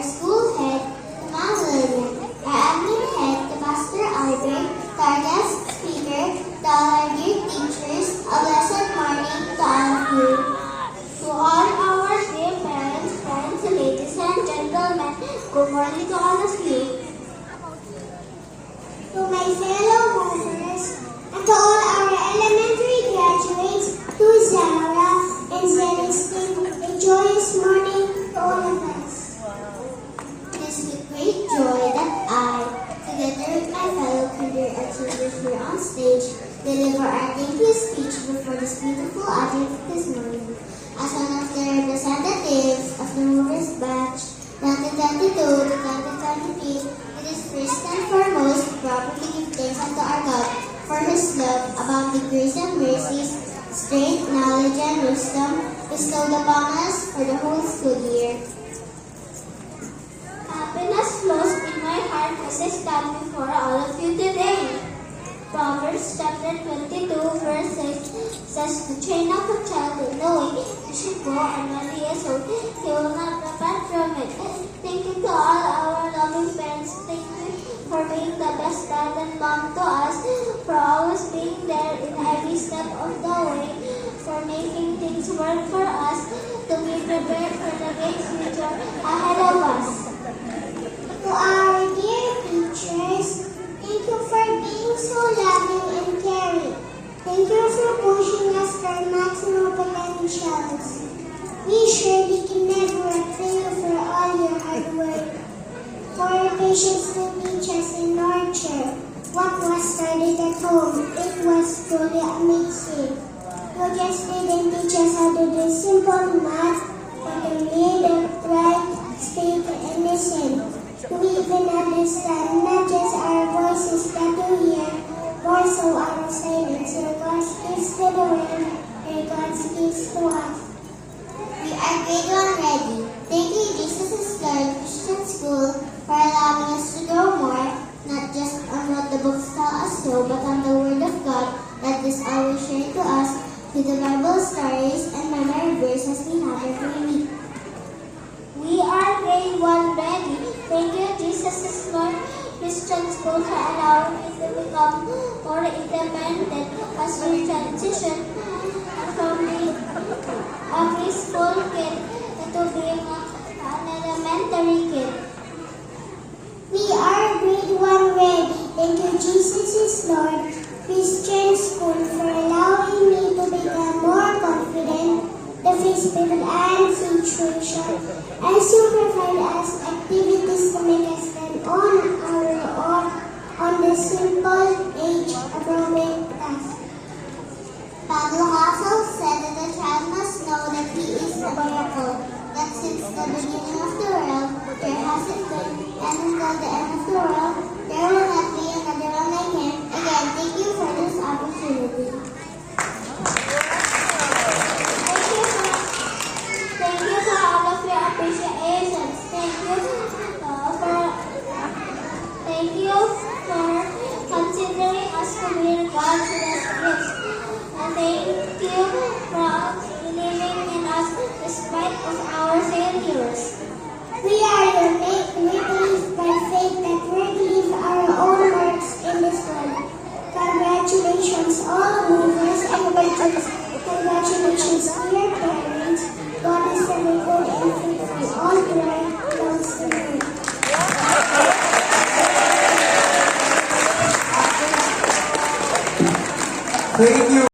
our school head, Ma'am Lillian, our admin head, the Master Albert, to our guest speaker, to all our dear teachers, a blessed morning to all of you. To all our dear parents, friends, ladies and gentlemen, good morning to all of you. To my fellow movers, and to all our elementary graduates, to Zara and Celestine, a joyous morning to all of us. It is with great joy that I, together with my fellow kinder achievers here on stage, deliver our thank you speech before this beautiful audience this morning. As one of the representatives of the Movers Batch 2022 to 2023, it is first and foremost to properly give thanks unto our God for His love, abounding grace and mercies, strength, knowledge, and wisdom bestowed upon us for the whole school year. Happiness flows in my heart as I stand before all of you today. Proverbs chapter 22 verse 6 says, "To train up a child in the way he should go, and when he is old, he will not depart from it." Thank you to all our loving parents. Thank you for being the best dad and mom to us, for always being there in every step of the way, for making things work for us, to be prepared for the great future ahead of us. To our dear teachers, thank you for being so loving and caring. Thank you for pushing us to our maximum potentials. We surely can never repay you for all your hard work, for your patience to teach us and nurture. What was started at home, it was truly amazing. You just didn't teach us how to do simple math, but to read, write, speak, and listen. To even understand not just our voices that you hear, more so our silence. Your God's gifts to the world, your God's gifts to us. We are grade 1 ready. Thank you, Jesus is Lord Christian School, for allowing us to grow more, not just on what the books tell us to, but on the Word of God that is always shared to us through the Bible stories and memory verses we have every week. We are grade 1 ready. Thank you, Jesus is Lord Christian School, for allowing me to become more independent as we transition from being a preschool kid to being an elementary kid. We are grade 1 ready. Thank you, Jesus is Lord Christian School, for allowing me to become more confident to face people and situations, as you provide us activities to make us stand on our own on the simple age-appropriate task. Pablo Hassel said that the child must know that he is a miracle, that since the beginning of the world, there hasn't been, and until the end of the world, there will not be another one like him. Again, thank you for this opportunity. Thank you for all of your appreciations. Thank you for considering us to be God's best gifts. And thank you for believing in us despite of our failures. We are unique. We believe by faith that we leave our own marks in this world. Congratulations, all movers and workers. Congratulations to your parents. God is very good and faithful. All glory belongs to Him. Thank you.